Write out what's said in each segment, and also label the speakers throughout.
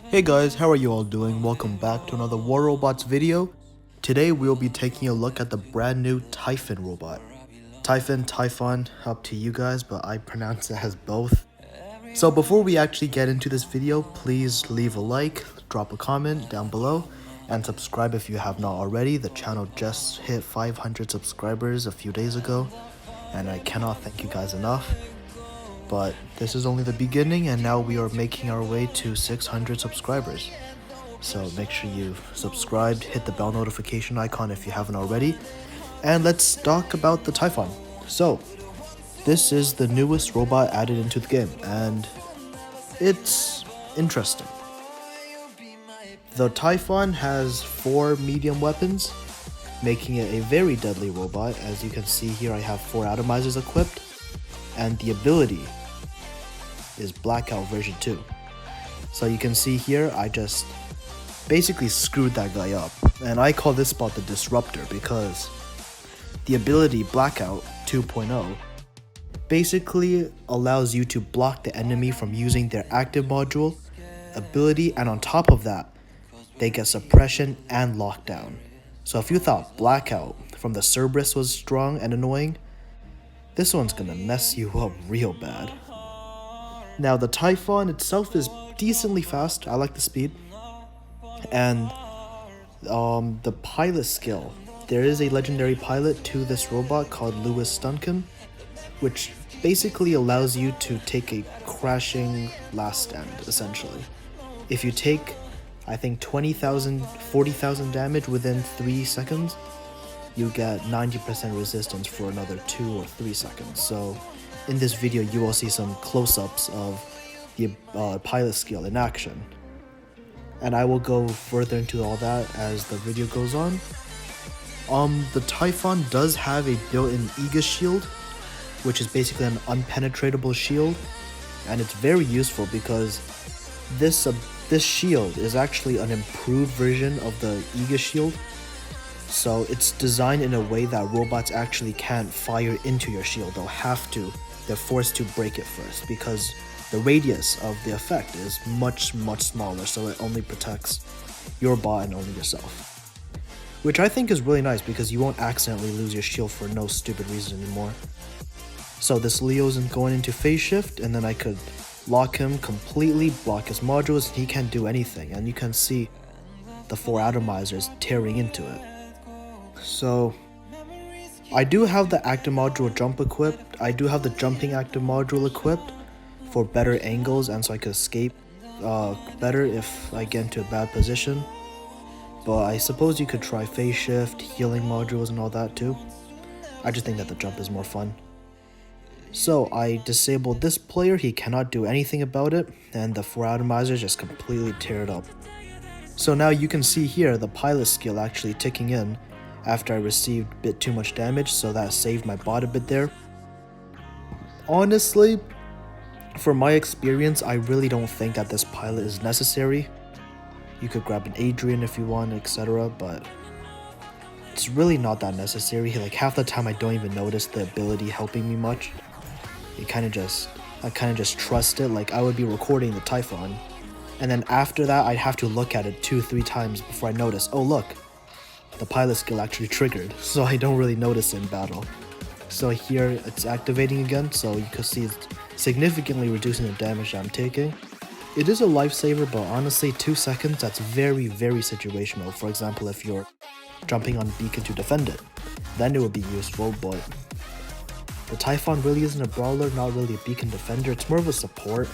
Speaker 1: Hey guys, how are you all doing? Welcome back to another War Robots video. Today we'll be taking a look at the brand new Typhon robot. Typhon, up to you guys, but I pronounce it as both. So before we actually get into this video, please leave a like, drop a comment down below, and subscribe if you have not already. The channel just hit 500 subscribers a few days ago, and I cannot thank you guys enough. But this is only the beginning, and now we are making our way to 600 subscribers. So make sure you subscribe, hit the bell notification icon if you haven't already, and let's talk about the Typhon. So, this is the newest robot added into the game, and it's interesting. The Typhon has 4 medium weapons, making it a very deadly robot. As you can see here, I have 4 atomizers equipped, and the ability is Blackout version 2. So you can see here, I just basically screwed that guy up, and I call this spot the Disruptor because the ability Blackout 2.0 basically allows you to block the enemy from using their active module ability, and on top of that, they get suppression and lockdown. So if you thought Blackout from the Cerberus was strong and annoying, this one's gonna mess you up real bad. Now the Typhon itself is decently fast, I like the speed, and the pilot skill. There is a legendary pilot to this robot called Lewis Stunkin, which basically allows you to take a crashing last stand, essentially. If you take, I think 20,000, 40,000 damage within 3 seconds, you get 90% resistance for another 2 or 3 seconds. So in this video, you will see some close-ups of the pilot skill in action. And I will go further into all that as the video goes on. The Typhon does have a built-in aegis shield, which is basically an unpenetratable shield, and it's very useful because this shield is actually an improved version of the aegis shield. So it's designed in a way that robots actually can't fire into your shield. They're forced to break it first because the radius of the effect is much smaller, so it only protects your bot and only yourself. Which I think is really nice because you won't accidentally lose your shield for no stupid reason anymore. So this Leo's going into phase shift, and then I could lock him completely, block his modules, and he can't do anything. And you can see the 4 atomizers tearing into it. So I do have the active module jump equipped. I do have the jumping active module equipped for better angles, and so I could escape better if I get into a bad position. But I suppose you could try phase shift, healing modules, and all that too. I just think that the jump is more fun. So I disabled this player, he cannot do anything about it, and the 4 atomizers just completely tear it up. So now you can see here the pilot skill actually ticking in after I received a bit too much damage, so that saved my bot a bit there. Honestly, from my experience, I really don't think that this pilot is necessary. You could grab an Adrian if you want, etc., but it's really not that necessary. Like half the time I don't even notice the ability helping me much. I kind of just trust it. Like I would be recording the Typhon, and then after that I'd have to look at it 2-3 times before I notice, oh look, the pilot skill actually triggered, so I don't really notice it in battle. So here it's activating again, so you can see it's significantly reducing the damage that I'm taking. It is a lifesaver, but honestly 2 seconds, that's very situational. For example, if you're jumping on beacon to defend it, then it would be useful, but the Typhon really isn't a brawler, not really a beacon defender, it's more of a support,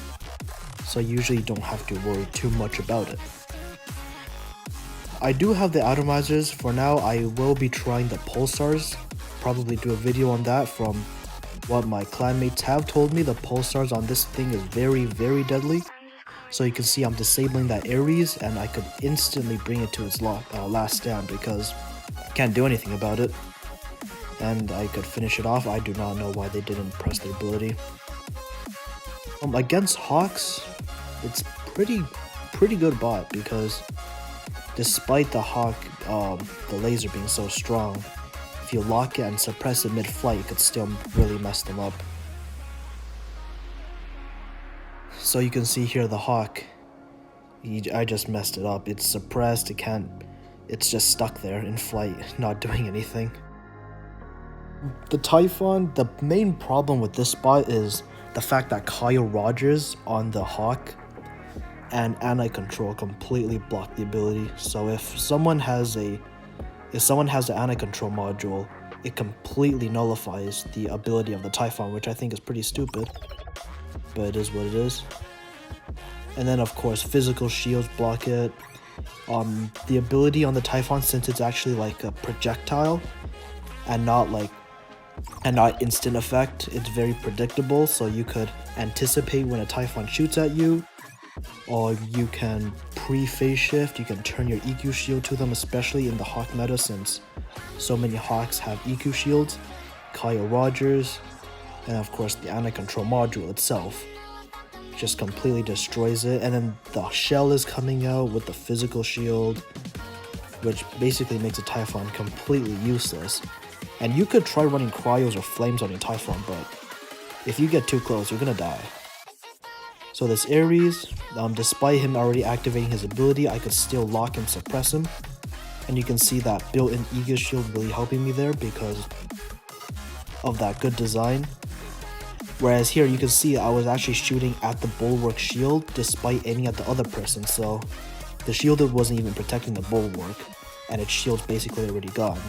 Speaker 1: so usually you don't have to worry too much about it. I do have the atomizers. For now, I will be trying the pulsars, probably do a video on that. From what my clanmates have told me, the pulsars on this thing is very deadly. So you can see I'm disabling that Ares, and I could instantly bring it to its last stand because I can't do anything about it. And I could finish it off. I do not know why they didn't press the ability. Against Hawks, it's pretty good bot because despite the Hawk, the laser being so strong, if you lock it and suppress it mid-flight, you could still really mess them up. So you can see here the Hawk, I just messed it up. It's suppressed, it can't, it's just stuck there in flight, not doing anything. The Typhon, the main problem with this spot is the fact that Kyle Rogers on the Hawk and anti-control completely block the ability. So if someone has the anti-control module, it completely nullifies the ability of the Typhon, which I think is pretty stupid, but it is what it is. And then of course physical shields block it. The ability on the Typhon, since it's actually like a projectile and not instant effect, it's very predictable, so you could anticipate when a Typhon shoots at you, or you can pre-phase shift, you can turn your EQ shield to them, especially in the Hawk meta, since so many Hawks have EQ shields. Kyle Rogers, and of course the anti-control module itself just completely destroys it. And then the shell is coming out with the physical shield, which basically makes a Typhon completely useless. And you could try running cryos or flames on your Typhon, but if you get too close, you're gonna die. So this Ares, despite him already activating his ability, I could still lock and suppress him. And you can see that built-in aegis shield really helping me there because of that good design. Whereas here you can see I was actually shooting at the bulwark shield despite aiming at the other person, so the shield wasn't even protecting the bulwark, and its shield's basically already gone.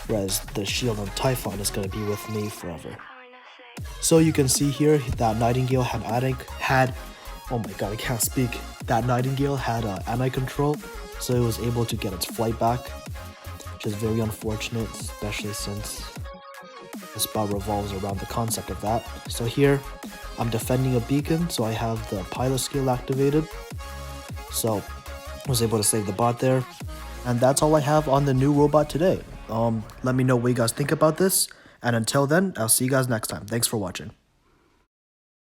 Speaker 1: Whereas the shield on Typhon is going to be with me forever. So you can see here that Nightingale had oh my god, I can't speak. That Nightingale had anti-control, so it was able to get its flight back, which is very unfortunate, especially since the spot revolves around the concept of that. So here, I'm defending a beacon, so I have the pilot skill activated. So I was able to save the bot there. And that's all I have on the new robot today. Let me know what you guys think about this. And until then, I'll see you guys next time. Thanks for watching.